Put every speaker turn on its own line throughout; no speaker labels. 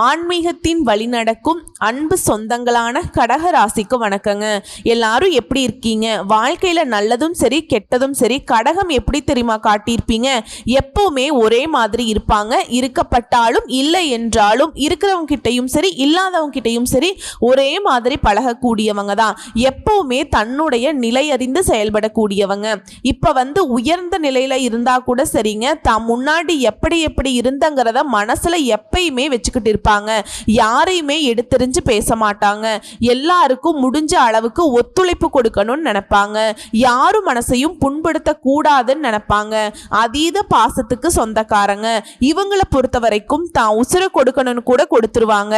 ஆன்மீகத்தின் வழிநடக்கும் அன்பு சொந்தங்களான கடக ராசிக்கு வணக்கங்க. எல்லாரும் எப்படி இருக்கீங்க? வாழ்க்கையில நல்லதும் சரி கெட்டதும் சரி கடகம் எப்படி தெரியுமா காட்டியிருப்பீங்க? எப்பவுமே ஒரே மாதிரி இருப்பாங்க. இருக்கப்பட்டாலும் இல்லை என்றாலும் இருக்கிறவங்க கிட்டையும் சரி இல்லாதவங்க கிட்டையும் சரி ஒரே மாதிரி பழகக்கூடியவங்க தான். எப்பவுமே தன்னுடைய நிலை அறிந்து செயல்படக்கூடியவங்க. இப்ப உயர்ந்த நிலையில இருந்தா கூட சரிங்க, தான் முன்னாடி எப்படி எப்படி இருந்தங்கிறத மனசுல எப்பயுமே வச்சுக்கிட்டு இருப்பாங்க. யாரையுமே எடுத்தெறிஞ்சு பேச மாட்டாங்க. எல்லாருக்கும் முடிஞ்ச அளவுக்கு ஒத்துழைப்பு கொடுக்கணும்னு நினைப்பாங்க. யாரும் மனசையும் புண்படுத்த கூடாதுன்னு நினைப்பாங்க. அதீத பாசத்துக்கு சொந்தக்காரங்க. இவங்களை பொறுத்த வரைக்கும் தான் உசுர கொடுக்கணும்னு கூட கொடுத்துருவாங்க.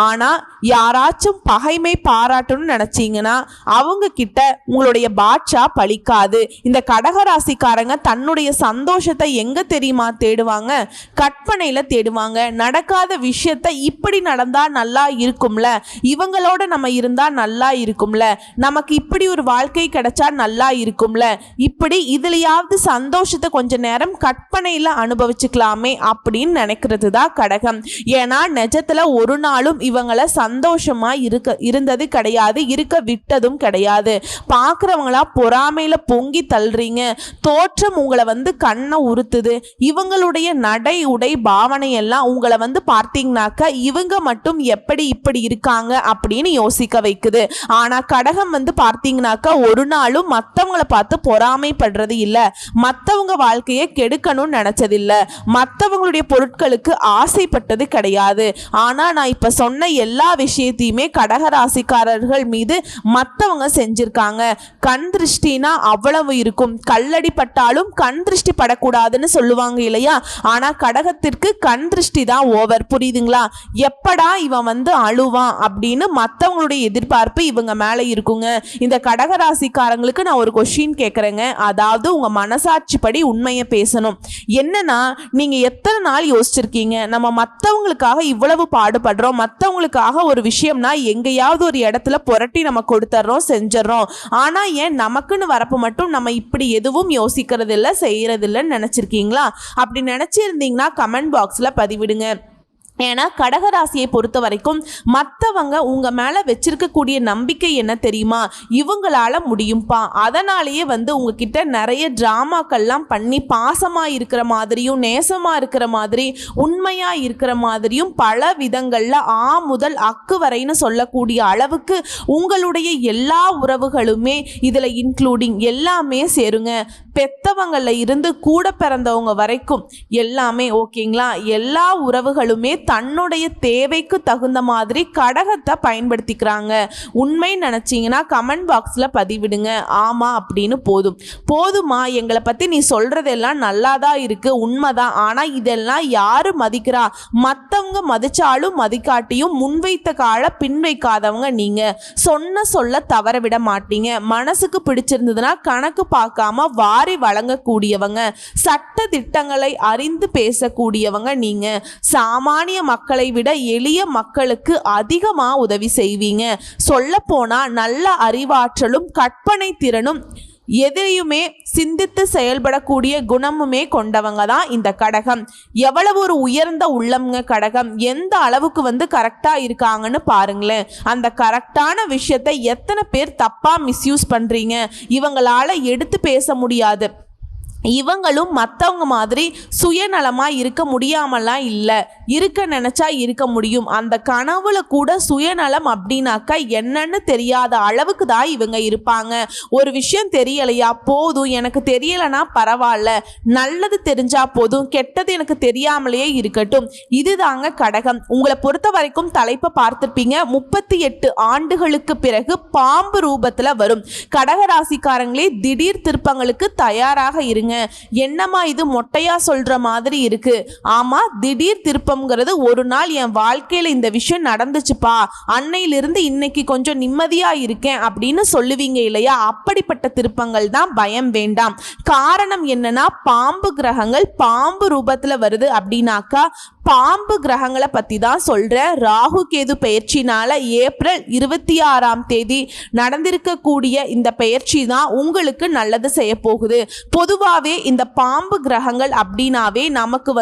ஆனா யாராச்சும் பகைமை பாராட்டணும்னு நினைச்சீங்கன்னா அவங்க கிட்ட உங்களுடைய பாட்சா பலிக்காது. இந்த கடகராசிக்காரங்க தன்னுடைய சந்தோஷத்தை எங்க தெரியுமா தேடுவாங்க? கற்பனையில தேடுவாங்க. நடக்காத விஷயத்தை இப்படி நடந்தா நல்லா இருக்கும்ல, இவங்களோட நம்ம இருந்தா நல்லா இருக்கும்ல, நமக்கு இப்படி ஒரு வாழ்க்கை கிடைச்சா நல்லா இருக்கும்ல, இப்படி இதுலயாவது சந்தோஷத்தை கொஞ்ச நேரம் கற்பனையில அனுபவிச்சுக்கலாமே அப்படின்னு நினைக்கிறது தான் கடகம். ஏன்னா நிஜத்துல ஒரு நாளும் இவங்களை சந்தோஷமா இருந்தது கிடையாது, இருக்க விட்டதும் கிடையாது. பார்க்குறவங்களா பொறாமையில பொங்கி தள்ளுறீங்க. தோற்றம் உங்களை கண்ணை உறுத்துது. இவங்களுடைய நடை உடை பாவனை எல்லாம் உங்களை பார்த்தீங்கன்னாக்க இவங்க மட்டும் எப்படி இப்படி இருக்காங்க அப்படின்னு யோசிக்க வைக்குது. ஆனா கடகம் பார்த்தீங்கன்னாக்க ஒரு நாளும் மற்றவங்களை பார்த்து பொறாமைப்படுறது இல்லை, மற்றவங்க வாழ்க்கையை கெடுக்கணும்னு நினைச்சது இல்லை, மற்றவங்களுடைய பொருட்களுக்கு ஆசைப்பட்டது கிடையாது. ஆனா நான் இப்ப சொன்ன எல்லா விஷயத்தையுமே கடகராசிக்காரர்கள் மீது மற்றவங்க செஞ்சிருக்காங்க. கண் திருஷ்டினா அவ்வளவு இருக்கும். கல்லடி பட்டாலும் கண் திருஷ்டி படக்கூடாதுன்னு சொல்லுவாங்க இல்லையா? ஆனா கடகத்திற்கு கண் திருஷ்டி தான் ஓவர். புரியுதுங்களா? எப்படா இவன் அழுவான் அப்படின்னு மற்றவங்களுடைய எதிர்பார்ப்பு இவங்க மேல இருக்குங்க. இந்த கடகராசிக்காரங்களுக்கு நான் ஒரு கொஸ்டின் கேட்கறேங்க. அதாவது உங்க மனசாட்சி படி உண்மையை பேசணும். என்னன்னா, நீங்க எத்தனை நாள் யோசிச்சிருக்கீங்க நம்ம மற்றவங்களுக்காக இவ்வளவு பாடுபடுறோம், மற்றவங்களுக்காக ஒரு விஷயம்னா எங்கேயாவது ஒரு இடத்துல புரட்டி நம்ம கொடுத்துட்றோம், செஞ்சிடறோம். ஆனா ஏன் நமக்குன்னு வரப்ப மட்டும் நம்ம இப்படி எதுவும் யோசிக்கிறது இல்லை, செய்யறது இல்லைன்னு நினைச்சிருக்கீங்களா? அப்படி நினைச்சிருந்தீங்கன்னா கமெண்ட் பாக்ஸ்ல பதிவிடுங்க. ஏன்னா கடகராசியை பொறுத்த வரைக்கும் மற்றவங்க உங்க மேல வச்சிருக்கக்கூடிய நம்பிக்கை என்ன தெரியுமா? இவங்களால முடியும்பா. அதனாலேயே உங்ககிட்ட நிறைய டிராமாக்கள்லாம் பண்ணி பாசமா இருக்கிற மாதிரியும் நேசமா இருக்கிற மாதிரி உண்மையா இருக்கிற மாதிரியும் பல விதங்கள்ல முதல் அக்கு வரைன்னு சொல்லக்கூடிய அளவுக்கு உங்களுடைய எல்லா உறவுகளுமே இதுல இன்க்ளூடிங் எல்லாமே சேருங்க. பெத்தவங்கள இருந்து கூட பிறந்தவங்க வரைக்கும் எல்லாமே ஓகேங்களா? எல்லா உறவுகளுமே தன்னுடைய தேவைக்கு தகுந்த மாதிரி கடகத்தை பயன்படுத்திக்கிறாங்க. உண்மை நினைச்சீங்கன்னா கமெண்ட் பாக்ஸ்ல பதிவிடுங்க. ஆமா அப்படின்னு போதுமா எங்களை பத்தி நீ சொல்றதெல்லாம் நல்லாதான் இருக்கு, உண்மைதான். ஆனா இதெல்லாம் யாரு மதிக்கிறா? மத்தவங்க மதிச்சாலும் மதிக்காட்டியும் முன்வைத்த கால பின் வைக்காதவங்க நீங்க. சொல்ல தவற விட மாட்டீங்க. மனசுக்கு பிடிச்சிருந்ததுன்னா கணக்கு பார்க்காம வாரி வழங்கக்கூடியவங்க. சட்ட திட்டங்களை அறிந்து பேசக்கூடியவங்க நீங்க. சாமானிய மக்களை விட எளிய மக்களுக்கு அதிகமா உதவி செய்வீங்க. சொல்ல போனா நல்ல அறிவாற்றலும் கற்பனை திறனும் எதையுமே சிந்தித்து செயல்படக்கூடிய குணமுமே கொண்டவங்க தான் இந்த கடகம். எவ்வளவு ஒரு உயர்ந்த உள்ளம்ங்க கடகம். எந்த அளவுக்கு கரெக்டா இருக்காங்கன்னு பாருங்களேன். அந்த கரெக்டான விஷயத்தை எத்தனை பேர் தப்பா மிஸ்யூஸ் பண்றீங்க. இவங்களால எடுத்து பேச முடியாது. இவங்களும் மற்றவங்க மாதிரி சுயநலமாக இருக்க முடியாமலாம் இல்லை, இருக்க நினச்சா இருக்க முடியும். அந்த கனவுல கூட சுயநலம் அப்படின்னாக்கா என்னன்னு தெரியாத அளவுக்கு தான் இவங்க இருப்பாங்க. ஒரு விஷயம் தெரியலையா, போதும், எனக்கு தெரியலைன்னா பரவாயில்ல, நல்லது தெரிஞ்சா போதும், கெட்டது எனக்கு தெரியாமலேயே இருக்கட்டும். இதுதாங்க கடகம். உங்களை பொறுத்த வரைக்கும் தலைப்பை பார்த்துருப்பீங்க. 38 ஆண்டுகளுக்கு பிறகு பாம்பு ரூபத்தில் வரும். கடகராசிக்காரங்களே திடீர் திருப்பங்களுக்கு தயாராக இருங்க. என்னமா இது மொட்டையா சொல்ற மாதிரி இருக்கு? ஆமா, திடீர் திருப்பம்ங்கிறது ஒரு நாள் என் வாழ்க்கையில இந்த விஷயம் நடந்துச்சுப்பா, அன்னையிலிருந்து இன்னைக்கு கொஞ்சம் நிம்மதியா இருக்கேன் அப்படின்னு சொல்லுவீங்க இல்லையா? அப்படிப்பட்ட திருப்பங்கள் தான். பயம் வேண்டாம். காரணம் என்னன்னா, பாம்பு கிரகங்கள் பாம்பு ரூபத்துல வருது அப்படின்னாக்கா பாம்பு கிரகங்களை பற்றி தான் சொல்கிறேன். ராகு கேது பெயர்ச்சினால ஏப்ரல் 26ஆம் தேதி நடந்திருக்கக்கூடிய இந்த பெயர்ச்சி தான் உங்களுக்கு நல்லது செய்ய போகுது. பொதுவாகவே இந்த பாம்பு கிரகங்கள் அப்படின்னாவே நமக்கு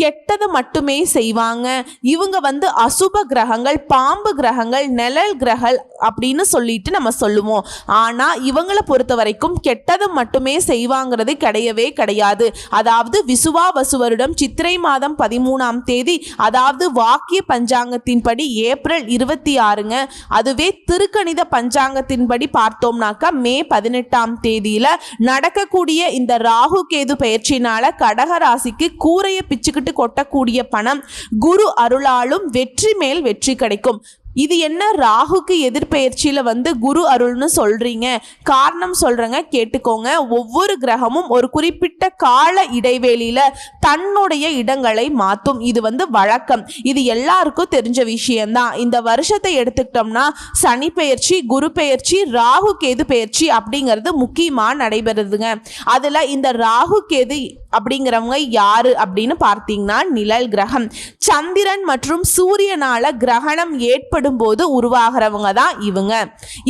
கெட்டது மட்டுமே செய்வாங்க. இவங்க வந்து அசுப கிரகங்கள், பாம்பு கிரகங்கள், நிழல் கிரகங்கள் அப்படின்னு சொல்லிட்டு நம்ம சொல்லுவோம். ஆனா இவங்களை பொறுத்த வரைக்கும் கெட்டது மட்டுமே செய்வாங்கிறது கிடையவே கிடையாது. அதாவது விசுவாவசு வருடம் சித்திரை மாதம் 13ஆம் தேதி, அதாவது வாக்கிய பஞ்சாங்கத்தின்படி ஏப்ரல் 26ங்க. அதுவே திருக்கணித பஞ்சாங்கத்தின்படி பார்த்தோம்னாக்கா மே 18ஆம் தேதியில நடக்கக்கூடிய இந்த ராகு கேது பயிற்சினால கடக ராசிக்கு கூரையை பிச்சுக்கிட்டு கொட்டக்கூடிய பணம் குரு அருளாலும் வெற்றி மேல் வெற்றி கிடைக்கும். இது என்ன ராகுக்கு எதிர்பெயர்ச்சியில வந்து குரு அருள்னு சொல்றீங்க? காரணம் சொல்றேங்க, கேட்டுக்கோங்க. ஒவ்வொரு கிரகமும் ஒரு குறிப்பிட்ட கால இடைவெளியில தன்னுடைய இடங்களை மாற்றும். இது வந்து வழக்கம், இது எல்லாருக்கும் தெரிஞ்ச விஷயம்தான். இந்த வருஷத்தை எடுத்துக்கிட்டோம்னா சனி பெயர்ச்சி, குரு பெயர்ச்சி, ராகு கேது பெயர்ச்சி அப்படிங்கிறது முக்கியமா நடைபெறுதுங்க. அதுல இந்த ராகு கேது அப்படிங்கிறவங்க யாரு அப்படின்னு பார்த்தீங்கன்னா நிழல் கிரகம். சந்திரன் மற்றும் சூரியனால கிரகணம் ஏற்படும் போது உருவாகிறவங்க தான்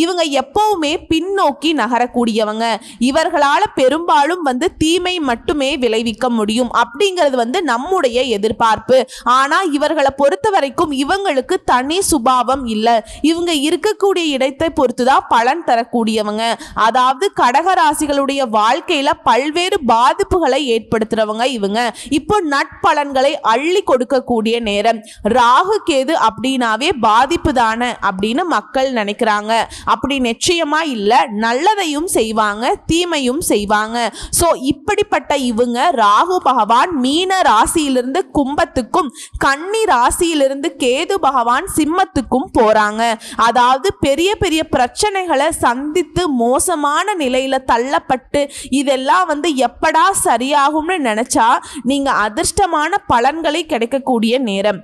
இவங்க எப்பவுமே பின்னோக்கி நகரக்கூடியவங்க. இவர்களால பெரும்பாலும் வந்து தீமை மட்டுமே விளைவிக்க முடியும் அப்படிங்கிறது வந்து நம்முடைய எதிர்பார்ப்பு. ஆனா இவர்களை பொறுத்த வரைக்கும் இவங்களுக்கு தனி சுபாவம் இல்லை. இவங்க இருக்கக்கூடிய இடத்தை பொறுத்துதான் பலன் தரக்கூடியவங்க. அதாவது கடகராசிகளுடைய வாழ்க்கையில பல்வேறு பாதிப்புகளை ஏற்படுத்துறவங்க இவங்க. இப்போ நட்பலன்களை அள்ளி கொடுக்கக்கூடிய நேரம். ராகு கேது அப்படின்னாவே பாதிப்பு தானே அப்படின்னு மக்கள் நினைக்கிறாங்க. அப்படி நிச்சயமா இல்ல. நல்லதையும் செய்வாங்க, தீமையும் செய்வாங்க. சோ இப்படிப்பட்ட இவங்க ராகு பகவான் மீன ராசியிலிருந்து கும்பத்துக்கும், கன்னி ராசியிலிருந்து கேது பகவான் சிம்மத்துக்கும் போறாங்க. அதாவது பெரிய பெரிய பிரச்சனைகளை சந்தித்து மோசமான நிலையில தள்ளப்பட்டு இதெல்லாம் வந்து எப்படா சரியாகும்னு நினைச்சா நீங்க அதிர்ஷ்டமான பலன்களை கிடைக்கக்கூடிய நேரம்.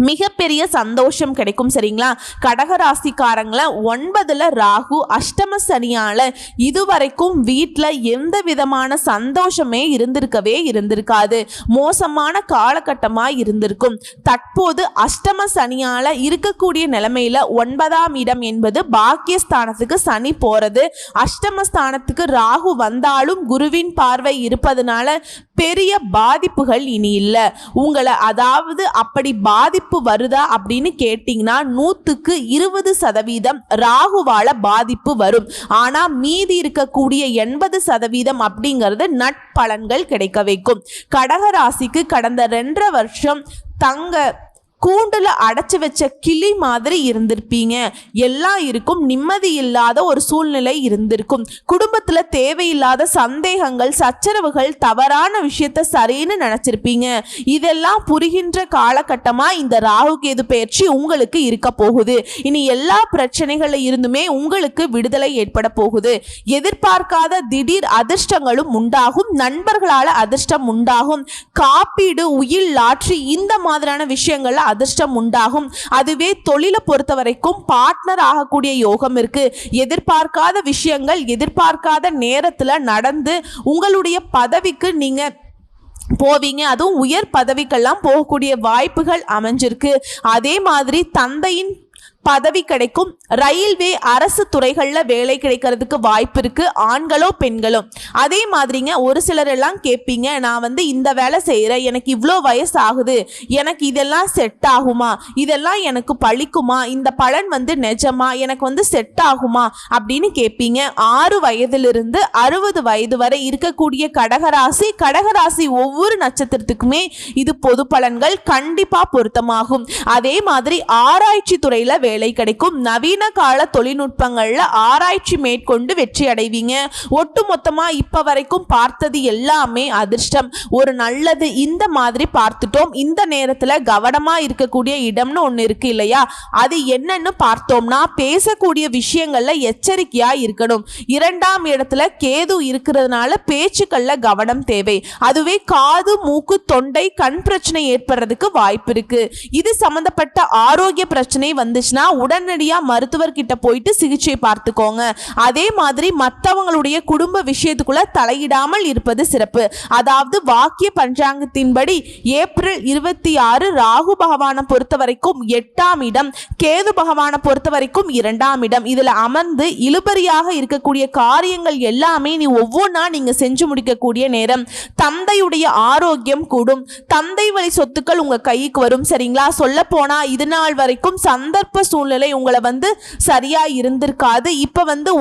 மிகப்பெரிய சந்தோஷம் கிடைக்கும். சரிங்களா? கடகராசிக்காரங்கள 9ல ராகு, அஷ்டம சனியால இதுவரைக்கும் வீட்டில் எந்த விதமான சந்தோஷமே இருந்திருக்காது. மோசமான காலகட்டமாக இருந்திருக்கும். தற்போது அஷ்டம சனியால இருக்கக்கூடிய நிலைமையில 9ஆம் இடம் என்பது பாக்கியஸ்தானத்துக்கு சனி போறது. அஷ்டமஸ்தானத்துக்கு ராகு வந்தாலும் குருவின் பார்வை இருப்பதனால பெரிய பாதிப்புகள் இனி இல்லை உங்களை. அதாவது அப்படி பாதிப்பு வருதா அப்படின்னு கேட்டீங்கன்னா 100க்கு 20% ராகுவால பாதிப்பு வரும். ஆனா மீதி இருக்கக்கூடிய 80% அப்படிங்கிறது நட்பலன்கள் கிடைக்க வைக்கும். கடகராசிக்கு கடந்த 2.5 வருஷம் தங்க கூண்டுல அடைச்சு வச்ச கிளி மாதிரி இருந்திருப்பீங்க. எல்லாம் இருக்கும், நிம்மதி இல்லாத ஒரு சூழ்நிலை இருந்திருக்கும். குடும்பத்துல தேவையில்லாத சந்தேகங்கள், சச்சரவுகள், தவறான விஷயத்த சரின்னு நினைச்சிருப்பீங்க. இதெல்லாம் புரிகின்ற காலகட்டமா இந்த ராகு கேது பயிற்சி உங்களுக்கு இருக்க போகுது. இனி எல்லா பிரச்சனைகள்ல இருந்துமே உங்களுக்கு விடுதலை ஏற்பட போகுது. எதிர்பார்க்காத திடீர் அதிர்ஷ்டங்களும் உண்டாகும். நண்பர்களால அதிர்ஷ்டம் உண்டாகும். காப்பீடு, உயில், லாட்ரி இந்த மாதிரியான விஷயங்கள்ல அதிர்ஷ்டம் உண்டாகும். அதுவே தொழிலை பொறுத்த வரைக்கும் பார்ட்னர் ஆகக்கூடிய யோகம் இருக்கு. எதிர்பார்க்காத விஷயங்கள் எதிர்பார்க்காத நேரத்துல நடந்து உங்களுடைய பதவிக்கு நீங்க போவீங்க. அதுவும் உயர் பதவிக்கெல்லாம் போகக்கூடிய வாய்ப்புகள் அமைஞ்சிருக்கு. அதே மாதிரி தந்தையின் பதவி கிடைக்கும். ரயில்வே, அரசு துறைகளில் வேலை கிடைக்கிறதுக்கு வாய்ப்பு இருக்கு, ஆண்களோ பெண்களோ. அதே மாதிரிங்க ஒரு சிலர் எல்லாம் கேட்பீங்க, நான் வந்து இந்த வேலை செய்கிறேன், எனக்கு இவ்வளோ வயசு ஆகுது, எனக்கு இதெல்லாம் செட் ஆகுமா, இதெல்லாம் எனக்கு பழிக்குமா, இந்த பலன் வந்து நிஜமா, எனக்கு வந்து செட் ஆகுமா அப்படின்னு கேட்பீங்க. 6 வயதிலிருந்து 60 வயது வரை இருக்கக்கூடிய கடகராசி ஒவ்வொரு நட்சத்திரத்துக்குமே இது பொது பலன்கள் கண்டிப்பா பொருத்தமாகும். அதே மாதிரி ஆராய்ச்சி துறையில வேலை கிடைக்கும். நவீன கால தொழில்நுட்பங்கள்ல ஆராய்ச்சி மேற்கொண்டு வெற்றி அடைவீங்க. ஒட்டுமொத்தமா இப்ப வரைக்கும் பார்த்தது எல்லாமே அதிர்ஷ்டம், ஒரு நல்லது இந்த மாதிரி பார்த்துட்டோம். இந்த நேரத்துல கவனமா இருக்கக்கூடிய இடம்னு ஒண்ணு இருக்கு இல்லையா? அது என்னன்னு பார்த்தோம்னா பேசக்கூடிய விஷயங்கள்ல எச்சரிக்கையா இருக்கணும். 2ஆம் இடத்துல கேது இருக்கிறதுனால பேச்சுக்கள்ல கவனம் தேவை. அதுவே காது, மூக்கு, தொண்டை, கண் பிரச்சனை ஏற்படுறதுக்கு வாய்ப்பு இருக்கு. இது சம்பந்தப்பட்ட ஆரோக்கிய பிரச்சனை வந்துச்சுன்னா இருந்துச்சுன்னா உடனடியா மருத்துவர்கிட்ட போயிட்டு சிகிச்சை பார்த்துக்கோங்க. அதே மாதிரி மற்றவங்களுடைய குடும்ப விஷயத்துக்குள்ள தலையிடாமல் இருப்பது சிறப்பு. அதாவது வாக்கிய பஞ்சாங்கத்தின்படி ஏப்ரல் 26 ராகு பகவானை பொறுத்த வரைக்கும் 8ஆம் இடம், கேது பகவானை பொறுத்த வரைக்கும் 2ஆம் இடம். இதுல அமர்ந்து இழுபறியாக இருக்கக்கூடிய காரியங்கள் எல்லாமே நீ ஒவ்வொன்றா நீங்க செஞ்சு முடிக்கக்கூடிய நேரம். தந்தையுடைய ஆரோக்கியம் கூடும், தந்தை வழி சொத்துக்கள் உங்க கைக்கு வரும். சரிங்களா? சொல்ல போனா இது நாள் வரைக்கும் சந்தர்ப்ப சூழ்நிலை உங்களை சரியா இருந்திருக்காது. இப்ப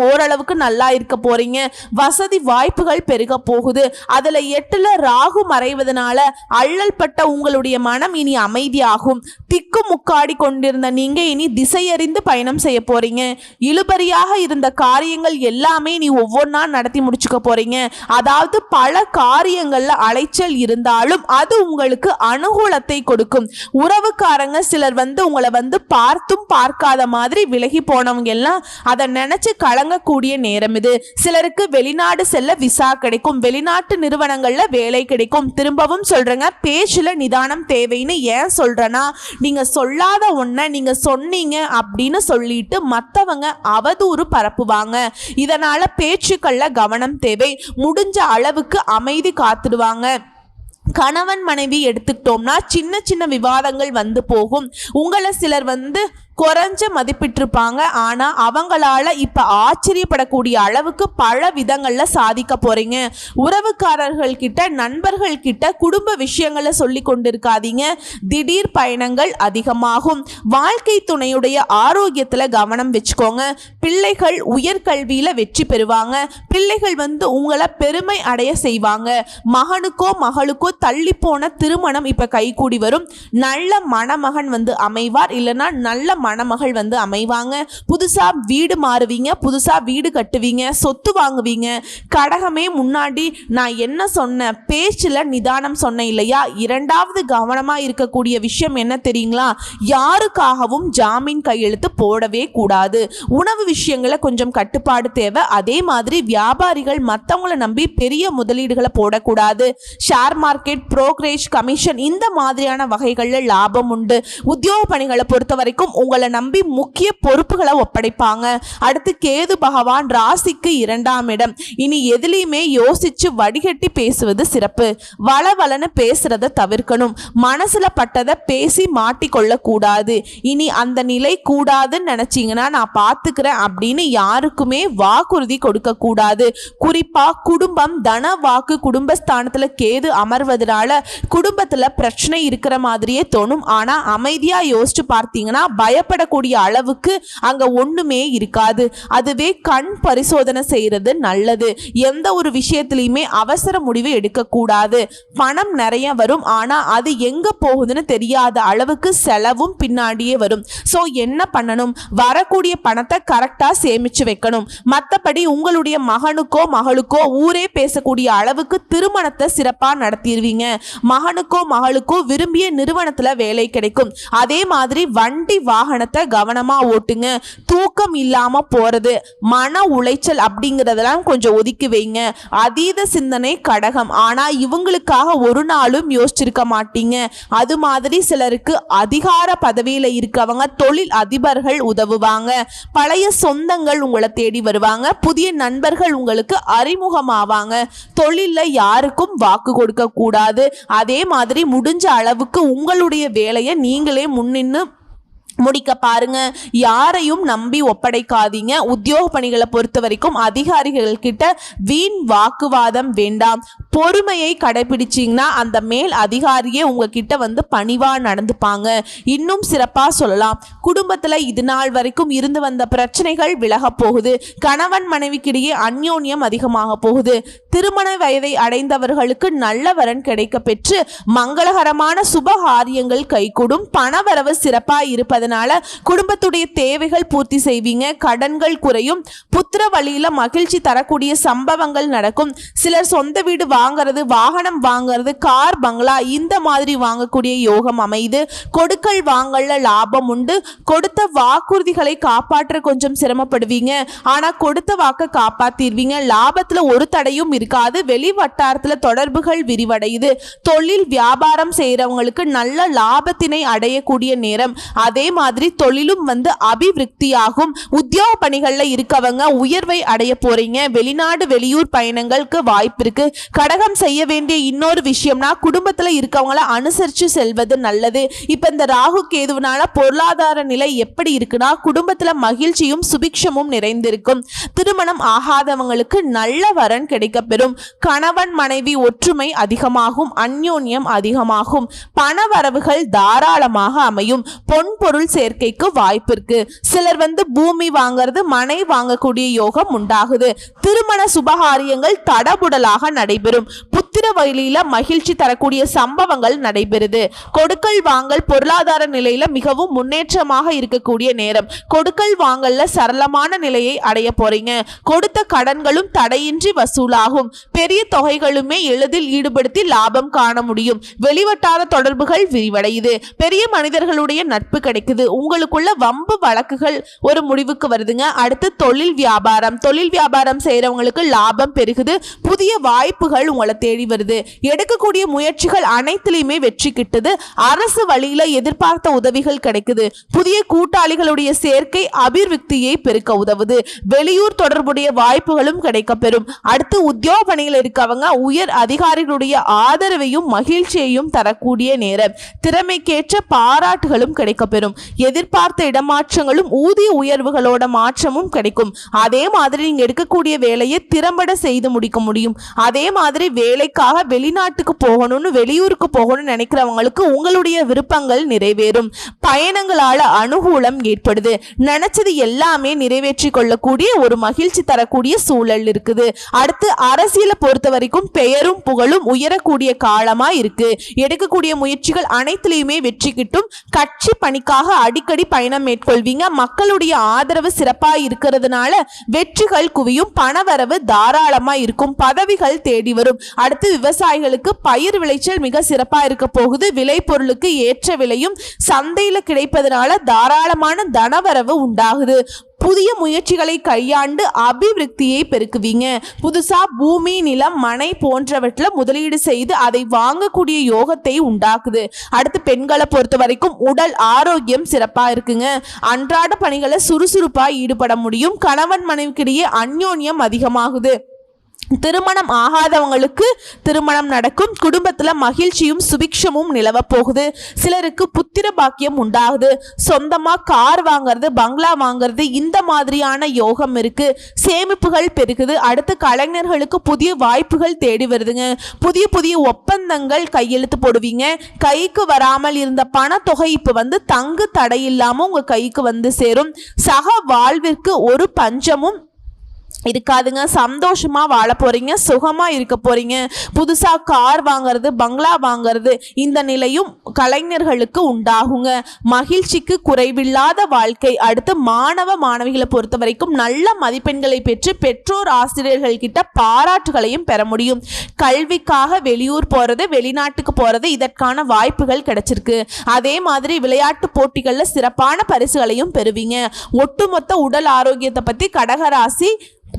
ஓரளவுக்கு நல்லா இருக்க போறீங்க. வசதி வாய்ப்புகள் பெருக போகுது. அதுல 8ல ராகு மறைவதனால அள்ளல் பட்ட உங்களுடைய மனம் இனி அமைதியாகும். திக்கு முக்காடி கொண்டிருந்த நீங்க இனி திசையறிந்து பயணம் செய்ய போறீங்க. இழுபறியாக இருந்த காரியங்கள் எல்லாமே நீ ஒவ்வொன்றா நடத்தி முடிச்சுக்க போறீங்க. அதாவது பல காரியங்கள்ல அலைச்சல் இருந்தாலும் அது உங்களுக்கு அனுகூலத்தை கொடுக்கும். உறவுக்காரங்க சிலர் உங்களை பார்த்தும் பார்க்காத மாதிரி விலகி போனவங்க எல்லாம் அதை நினைச்சு கலங்கக்கூடிய நேரம் இது. சிலருக்கு வெளிநாடு செல்ல விசா கிடைக்கும், வெளிநாட்டு நிறுவனங்கள்ல வேலை கிடைக்கும். திரும்பவும் சொல்றேங்க, பேச்சுல நிதானம் தேவைன்னு ஏன் சொல்றேன்னா, நீங்க சொல்லாத ஒன்றை நீங்க சொன்னீங்க அப்படின்னு சொல்லிட்டு மற்றவங்க அவதூறு பரப்புவாங்க. இதனால பேச்சுக்கள்ல கவனம் தேவை. முடிஞ்ச அளவுக்கு அமைதி காத்துடுவாங்க. கணவன் மனைவி எடுத்துக்கிட்டோம்னா சின்ன சின்ன விவாதங்கள் போகும். உங்களை சிலர் குறைஞ்ச மதிப்பிட்டிருப்பாங்க. ஆனா அவங்களால இப்ப ஆச்சரியப்படக்கூடிய அளவுக்கு பல விதங்கள்ல சாதிக்க போறீங்க. உறவுக்காரர்கள் கிட்ட, நண்பர்கள் கிட்ட குடும்ப விஷயங்களை சொல்லி கொண்டிருக்காதீங்க. திடீர் பயணங்கள் அதிகமாகும். வாழ்க்கை துணையுடைய ஆரோக்கியத்துல கவனம் வச்சுக்கோங்க. பிள்ளைகள் உயர்கல்வியில வெற்றி பெறுவாங்க. பிள்ளைகள் உங்களை பெருமை அடைய செய்வாங்க. மகனுக்கோ மகளுக்கோ தள்ளி போன திருமணம் இப்ப கைகூடி வரும். நல்ல மணமகன் அமைவார், இல்லைன்னா நல்ல மணமகள் அமைவாங்க. புதுசா வீடு மாறுவீங்க, புதுசா வீடு கட்டுவீங்க, சொத்து வாங்குவீங்க. கடகமே, முன்னாடி நான் என்ன சொன்ன, பேச்சுல நிதானம் சொன்னேன் இல்லையா? 2வது கவனமா இருக்கக்கூடிய விஷயம் என்ன தெரியுங்களா? யாருக்காகவும் ஜாமீன் கையெழுத்து போடவே கூடாது. உணவு விஷயங்களை கொஞ்சம் கட்டுப்பாடு தேவை. அதே மாதிரி வியாபாரிகள் மற்றவங்களை நம்பி பெரிய முதலீடுகளை போடக்கூடாது. ஷேர் மார்க்கெட், புரோக்கரேஜ், கமிஷன் இந்த மாதிரியான வகைகள்ல லாபம் உண்டு. உத்தியோக பணிகளை பொறுத்த வரைக்கும் உங்களை நம்பி முக்கிய பொறுப்புகளை ஒப்படைப்பாங்க. அடுத்து கேது பகவான் ராசிக்கு 2ஆம் இடம். இனி எதிலையுமே யோசிச்சு வடிகட்டி பேசுவது சிறப்பு. வளவலன்னு பேசுறத தவிர்க்கணும். மனசுல பட்டதை பேசி மாட்டிக்கொள்ள கூடாது. இனி அந்த நிலை கூடாதுன்னு நினைச்சீங்கன்னா நான் பாத்துக்கிறேன் அப்படின்னு யாருக்குமே வாக்குறுதி கொடுக்க கூடாது. குறிப்பா குடும்பம், தன வாக்கு, குடும்பஸ்தானத்துல கேது அமர்வதனால குடும்பத்துல பிரச்சனை இருக்கிற மாதிரியே தோணும். ஆனா அமைதியா யோசிச்சு பார்த்தீங்கன்னா பயப்படக்கூடிய அளவுக்கு அங்க ஒண்ணுமே இருக்காது. அதுவே கண் பரிசோதனை செய்யறது நல்லது. எந்த ஒரு விஷயத்திலையுமே அவசர முடிவு எடுக்க கூடாது. பணம் நிறைய வரும், ஆனா அது எங்க போகுதுன்னு தெரியாத அளவுக்கு செலவும் பின்னாடியே வரும். சோ என்ன பண்ணணும்? வரக்கூடிய பணத்தை கரெக்டா சேமிச்சு வைக்கணும். மற்றபடி உங்களுடைய மகனுக்கோ மகளுக்கோ ஊரே பேசக்கூடிய அளவுக்கு திருமணத்தை சிறப்பா நடத்திடுவீங்க. மகனுக்கோ மகளுக்கோ விரும்பிய நிறுவனத்துல வேலை கிடைக்கும். அதே மாதிரி வண்டி வாகனத்தை கவனமா ஓட்டுங்க. தூக்கம் இல்லாம போறது, மன உளைச்சல் அப்படிங்கறதெல்லாம் கொஞ்சம் ஒதுக்கி வைங்க. அதீத சிந்தனை கடகம், ஆனா இவங்களுக்காக ஒரு நாளும் யோசிச்சிருக்க மாட்டீங்க. அது மாதிரி சிலருக்கு அதிகார பதவியில இருக்கவங்க, தொழில் அதிபர்கள் உதவுவாங்க. பழைய சொந்தங்கள் உங்களை தேடி வருவாங்க. புதிய நண்பர்கள் உங்களுக்கு அறிமுகமாவாங்க. தொழில்ல யாருக்கும் வாக்கு கொடுக்க கூடாது. அதே மாதிரி முடிஞ்ச அளவுக்கு உங்களுடைய வேலையை நீங்களே முன்னின்னு முடிக்க பாருங்க. யாரையும் நம்பி ஒப்படைக்காதீங்க. உத்தியோக பணிகளை பொறுத்த வரைக்கும் அதிகாரிகள் கிட்ட வீண் வாக்குவாதம் வேண்டாம். பொறுமையை கடைபிடிச்சிங்கன்னா அந்த மேல் அதிகாரியே உங்ககிட்ட பணிவா நடந்துப்பாங்க. இன்னும் சிறப்பா சொல்லலாம், குடும்பத்துல இது நாள் வரைக்கும் இருந்து வந்த பிரச்சனைகள் விலக போகுது. கணவன் மனைவிக்கிடையே அந்யோன்யம் அதிகமாக போகுது. திருமண வயதை அடைந்தவர்களுக்கு நல்ல வரன் கிடைக்க பெற்று மங்களகரமான சுபகாரியங்கள் கைகூடும். பணவரவு சிறப்பா இருப்பது குடும்பத்துடைய தேவைகள் பூர்த்தி செய்வீங்க. கடன்கள் குறையும். புத்திர வழியில மகிழ்ச்சி தரக்கூடிய சம்பவங்கள் நடக்கும். சிலர் சொந்த வீடு வாங்குறது, வாகனம் வாங்குறது, கார், பங்களா இந்த மாதிரி வாங்கக்கூடிய யோகம் அமைது. கொடுக்கல் வாங்கல லாபம் உண்டு. கொடுத்த வாக்குறுதிகளை காப்பாற்ற கொஞ்சம் சிரமப்படுவீங்க. ஆனா கொடுத்த வாக்க காப்பாத்திடுவீங்க. லாபத்துல ஒரு தடையும் இருக்காது. வெளி வட்டாரத்துல தொடர்புகள் விரிவடையுது. தொழில் வியாபாரம் செய்யறவங்களுக்கு நல்ல லாபத்தினை அடையக்கூடிய நேரம். அதே மாதிரி தொழிலும் அபிவிருத்தியாகும். உத்தியோக பணிகள்ல இருக்கவங்க உயர்வை அடைய போறீங்க. வெளிநாடு வெளியூர் பயணங்களுக்கு வாய்ப்பு இருக்கு. கடகம் செய்ய வேண்டிய இன்னொரு விஷயம்னா குடும்பத்துல இருக்கவங்கள அனுசரிச்சு செல்வது நல்லது. இப்ப இந்த ராகு கேதுவனால பொருளாதார நிலை எப்படி இருக்குன்னா குடும்பத்துல மகிழ்ச்சியும் சுபிக்ஷமும் நிறைந்திருக்கும். திருமணம் ஆகாதவங்களுக்கு நல்ல வரன் கிடைக்கப்பெறும். கணவன் மனைவி ஒற்றுமை அதிகமாகும். அந்யோன்யம் அதிகமாகும். பண வரவுகள் தாராளமாக அமையும். பொன் பொருள் சேர்க்கைக்கு வாய்ப்பு இருக்கு. சிலர் பூமி வாங்கிறது மனை வாங்கக்கூடிய யோகம் உண்டாகுது. திருமண சுபகாரியங்கள் தடபுடலாக நடைபெறும். புத்திர வழியில மகிழ்ச்சி தரக்கூடிய சம்பவங்கள் நடைபெறுது. கொடுக்கல் வாங்கல் பொருளாதார நிலையில மிகவும் முன்னேற்றமாக இருக்கக்கூடிய நேரம். கொடுக்கல் வாங்கல்ல சரளமான நிலையை அடைய போறீங்க. கொடுத்த கடன்களும் தடையின்றி வசூலாகும். பெரிய தொகைகளுமே எளிதில் ஈடுபடுத்தி லாபம் காண முடியும். வெளிவட்டார தொடர்புகள் விரிவடையுது. பெரிய மனிதர்களுடைய நட்பு கிடைக்குது. உங்களுக்குள்ள வம்பு வழக்குகள் ஒரு முடிவுக்கு வருதுங்க. அடுத்து தொழில் வியாபாரம் செய்யறவங்களுக்கு லாபம் பெருகுது. புதிய வாய்ப்புகள் உங்களை தேடி வருது. எடுக்கக்கூடிய முயற்சிகள் அனைத்திலுமே வெற்றி கிட்டுது. அரசு வழியில எதிர்பார்த்த உதவிகள் கிடைக்குது. புதிய கூட்டாளிகளுடைய சேர்க்கை அபிவிருத்தியை பெருக்க உதவுது. வெளியூர் தொடர்புடைய வாய்ப்புகளும் கிடைக்கப்பெறும். அடுத்து உத்தியோக பணியில் இருக்கவங்க உயர் அதிகாரிகளுடைய ஆதரவையும் மகிழ்ச்சியையும் தரக்கூடிய நேரம். திறமைக்கேற்ற பாராட்டுகளும் கிடைக்கப்பெறும். எதிர்பார்த்த இடமாற்றங்களும் ஊதிய உயர்வுகளோட மாற்றமும் கிடைக்கும். அதே மாதிரி நீங்க எடுக்கக்கூடிய வேலையை திறம்பட செய்து முடிக்க முடியும். அதே மாதிரி வேலைக்காக வெளிநாட்டுக்கு போகணும்னு வெளியூருக்கு போகணும்னு நினைக்கிறவங்களுக்கு உங்களுடைய விருப்பங்கள் நிறைவேறும். பயணங்களால அனுகூலம் ஏற்படுது. நினைச்சது எல்லாமே நிறைவேற்றி கொள்ளக்கூடிய ஒரு மகிழ்ச்சி தரக்கூடிய சூழல் இருக்குது. அடுத்து அரசியலை பொறுத்த வரைக்கும் பெயரும் புகழும் உயரக்கூடிய காலமா இருக்கு. எடுக்கக்கூடிய முயற்சிகள் அனைத்திலையுமே வெற்றி கிட்டும். கட்சி பணிக்காக அடிக்கடி பயணம் மேற்கொள்வீங்க. மக்களுடைய ஆதரவு சிறப்பா இருக்கிறதுனால வெற்றிகள் குவியும். பணவரவு தாராளமா இருக்கும். பதவிகள் தேடி வரும். அடுத்து விவசாயிகளுக்கு பயிர் விளைச்சல் மிக சிறப்பா இருக்க போகுது. விளை பொருளுக்கு ஏற்ற விலையும் சந்தையில கிடைப்பதனால தாராளமான தனவரவு உண்டாகுது. புதிய முயற்சிகளை கையாண்டு அபிவிருத்தியை பெருக்குவீங்க. புதுசா பூமி நிலம் மனை போன்றவற்றில் முதலீடு செய்து அதை வாங்கக்கூடிய யோகத்தை உண்டாக்குது. அடுத்து பெண்களை பொறுத்த வரைக்கும் உடல் ஆரோக்கியம் சிறப்பா இருக்குங்க. அன்றாட பணிகளை சுறுசுறுப்பா ஈடுபட முடியும். கணவன் மனைவிக்கிடையே அந்யோன்யம் அதிகமாகுது. திருமணம் ஆகாதவங்களுக்கு திருமணம் நடக்கும். குடும்பத்துல மகிழ்ச்சியும் சுபிக்ஷமும் நிலவ போகுது. சிலருக்கு புத்திர பாக்கியம் உண்டாகுது. சொந்தமா கார் வாங்குறது பங்களா வாங்குறது இந்த மாதிரியான யோகம் இருக்கு. சேமிப்புகள் பெருகுது. அடுத்து கலைஞர்களுக்கு புதிய வாய்ப்புகள் தேடி வருதுங்க. புதிய ஒப்பந்தங்கள் கையெழுத்து போடுவீங்க. கைக்கு வராமல் இருந்த பணத்தொகை இப்ப தங்கு தடையில்லாம உங்க கைக்கு சேரும். சக வாழ்விற்கு ஒரு பஞ்சமும் இருக்காதுங்க. சந்தோஷமா வாழ போறீங்க. சுகமா இருக்க போறீங்க. புதுசா கார் வாங்குறது பங்களா வாங்குறது இந்த நிலையும் கலைஞர்களுக்கு உண்டாகுங்க. மகிழ்ச்சிக்கு குறைவில்லாத வாழ்க்கை. அடுத்து மாணவிகளை பொறுத்த வரைக்கும் நல்ல மதிப்பெண்களை பெற்று பெற்றோர் ஆசிரியர்கள் கிட்ட பாராட்டுகளையும் பெற முடியும். கல்விக்காக வெளியூர் போறது வெளிநாட்டுக்கு போறது இதற்கான வாய்ப்புகள் கிடைச்சிருக்கு. அதே மாதிரி விளையாட்டு போட்டிகள்ல சிறப்பான பரிசுகளையும் பெறுவீங்க. ஒட்டுமொத்த உடல் ஆரோக்கியத்தை பத்தி கடகராசி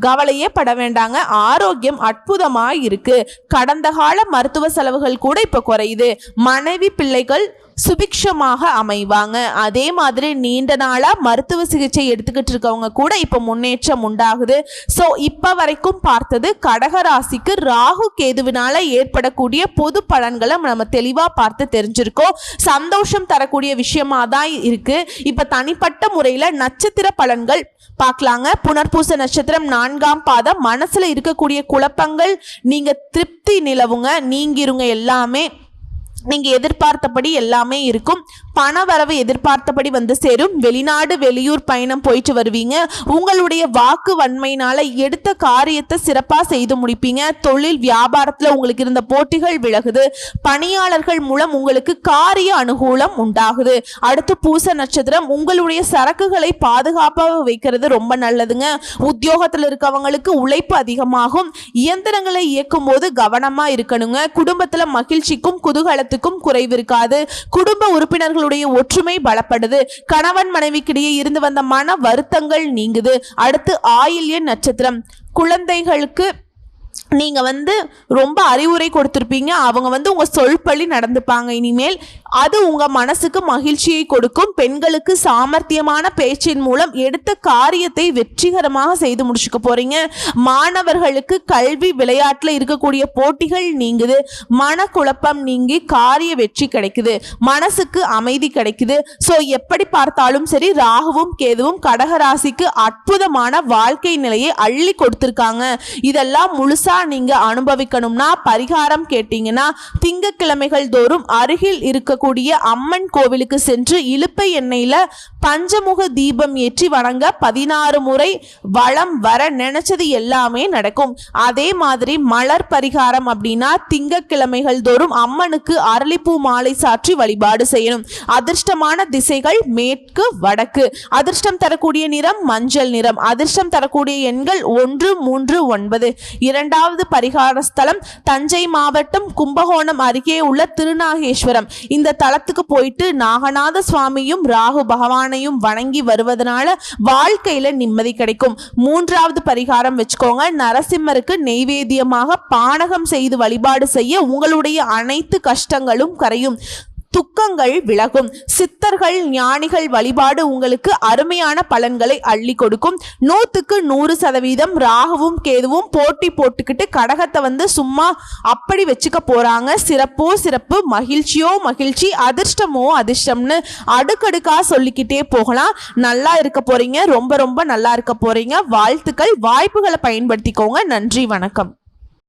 கவலையே பட வேண்டாங்க. ஆரோக்கியம் அற்புதமாக இருக்கு. கடந்த கால மருத்துவ செலவுகள் கூட இப்ப குறையுது. மனைவி பிள்ளைகள் சுபிக்ஷமாக அமைவாங்க. அதே மாதிரி நீண்ட நாளா மருத்துவ சிகிச்சை எடுத்துக்கிட்டு இருக்கவங்க கூட இப்ப முன்னேற்றம் உண்டாகுது. சோ இப்ப வரைக்கும் பார்த்தது கடகராசிக்கு ராகு கேதுவினால ஏற்படக்கூடிய பொது பலன்களை நம்ம தெளிவா பார்த்து தெரிஞ்சிருக்கோம். சந்தோஷம் தரக்கூடிய விஷயமா தான் இருக்கு. இப்ப தனிப்பட்ட முறையில நட்சத்திர பலன்கள் பார்க்கலாங்க. புனர்பூச நட்சத்திரம் 4ஆம் பாதம். மனசுல இருக்கக்கூடிய குழப்பங்கள் நீங்க திருப்தி நிலவுங்க. நீங்கிருங்க. எல்லாமே நீங்க எதிர்பார்த்தபடி எல்லாமே இருக்கும். பண வரவு எதிர்பார்த்தபடி சேரும். வெளிநாடு வெளியூர் பயணம் போயிட்டு வருவீங்க. உங்களுடைய வாக்கு வன்மையினால எடுத்த காரியத்தை சிறப்பா செய்து முடிப்பீங்க. தொழில் வியாபாரத்துல உங்களுக்கு இருந்த போட்டிகள் விலகுது. பணியாளர்கள் மூலம் உங்களுக்கு காரிய அனுகூலம் உண்டாகுது. அடுத்து பூச நட்சத்திரம். உங்களுடைய சரக்குகளை பாதுகாப்பாக வைக்கிறது ரொம்ப நல்லதுங்க. உத்தியோகத்துல இருக்கவங்களுக்கு உழைப்பு அதிகமாகும். இயந்திரங்களை இயக்கும் போது கவனமா இருக்கணுங்க. குடும்பத்துல மகிழ்ச்சிக்கும் குதூகலத்துக்கும் குறைவு இருக்காது. குடும்ப உறுப்பினர்களுடைய ஒற்றுமை பலப்படுது. கணவன் மனைவிக்கிடையே இருந்து வந்த மன வருத்தங்கள் நீங்குது. அடுத்து ஆயில்ய நட்சத்திரம். குழந்தைகளுக்கு நீங்க வந்து ரொம்ப அறிவுரை கொடுத்திருப்பீங்க, அவங்க வந்து உங்க சொல்படி நடந்துப்பாங்க இனிமேல். அது உங்க மனசுக்கு மகிழ்ச்சியை கொடுக்கும். பெண்களுக்கு சாமர்த்தியமான பேச்சின் மூலம் எடுத்த காரியத்தை வெற்றிகரமாக செய்து முடிச்சுக்க போறீங்க. மாணவர்களுக்கு கல்வி விளையாட்டுல இருக்கக்கூடிய போட்டிகள் நீங்குது, மனக்குழப்பம் நீங்கி காரிய வெற்றி கிடைக்குது, மனசுக்கு அமைதி கிடைக்குது. ஸோ எப்படி பார்த்தாலும் சரி, ராகுவும் கேதுவும் கடகராசிக்கு அற்புதமான வாழ்க்கை நிலையை அள்ளி கொடுத்திருக்காங்க. இதெல்லாம் முழுசா நீங்க அனுபவிக்கணும்னா பரிகாரம் கேட்டீங்கன்னா, திங்கட்கிழமைகள் தோறும் அருகில் இருக்கக்கூடிய அம்மன் கோவிலுக்கு சென்று இலுப்பை எண்ணெயில பஞ்சமுக தீபம் ஏற்றி வணங்க 16 முறை வளம் வர நினைச்சது எல்லாமே நடக்கும். அதே மாதிரி மலர் பரிகாரம் அப்படின்னா, திங்கட்கிழமைகள் தோறும் அம்மனுக்கு அரளிப்பூ மாலை சாற்றி வழிபாடு செய்யணும். அதிர்ஷ்டமான திசைகள் மேற்கு வடக்கு. அதிர்ஷ்டம் தரக்கூடிய நிறம் மஞ்சள் நிறம். அதிர்ஷ்டம் தரக்கூடிய எண்கள் 1, 3, 9. இரண்டாவது பரிகார ஸ்தலம் தஞ்சை மாவட்டம் கும்பகோணம் அருகே உள்ள திருநாகேஸ்வரம். இந்த தலத்துக்கு போயிட்டு நாகநாத சுவாமியும் ராகு பகவானையும் வணங்கி வருவதனால வாழ்க்கையில நிம்மதி கிடைக்கும். மூன்றாவது பரிகாரம் வச்சுக்கோங்க, நரசிம்மருக்கு நெய்வேத்தியமாக பானகம் செய்து வழிபாடு செய்ய உங்களுடைய அனைத்து கஷ்டங்களும் கரையும், துக்கங்கள் விலகும். சித்தர்கள் ஞானிகள் வழிபாடு உங்களுக்கு அருமையான பலன்களை அள்ளி கொடுக்கும். 100க்கு 100% ராகுவும் கேதுவும் போட்டி போட்டுக்கிட்டு கடகத்தை வந்து சும்மா அப்படி வச்சுக்க போறாங்க. சிறப்போ சிறப்பு, மகிழ்ச்சியோ மகிழ்ச்சி, அதிர்ஷ்டமோ அதிர்ஷ்டம்னு அடுக்கடுக்கா சொல்லிக்கிட்டே போகலாம். நல்லா இருக்க போறீங்க, ரொம்ப ரொம்ப நல்லா இருக்க போறீங்க. வாழ்த்துக்கள். வாய்ப்புகளை பயன்படுத்திக்கோங்க. நன்றி, வணக்கம்.